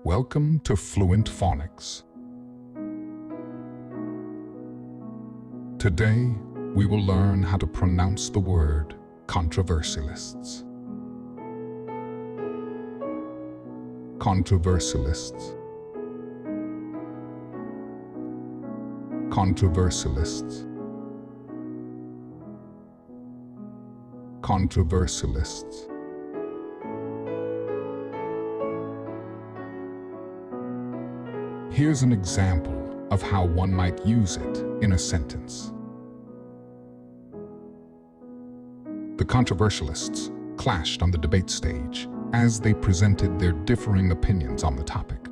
Welcome to Fluent Phonics. Today, we will learn how to pronounce the word controversialists. Controversialists. Controversialists. Controversialists. Here's an example of how one might use it in a sentence. The controversialists clashed on the debate stage as they presented their differing opinions on the topic.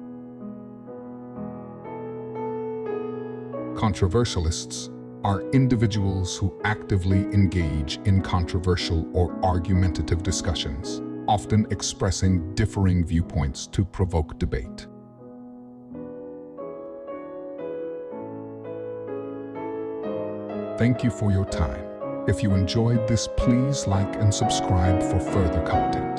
Controversialists are individuals who actively engage in controversial or argumentative discussions, often expressing differing viewpoints to provoke debate. Thank you for your time. If you enjoyed this, please like and subscribe for further content.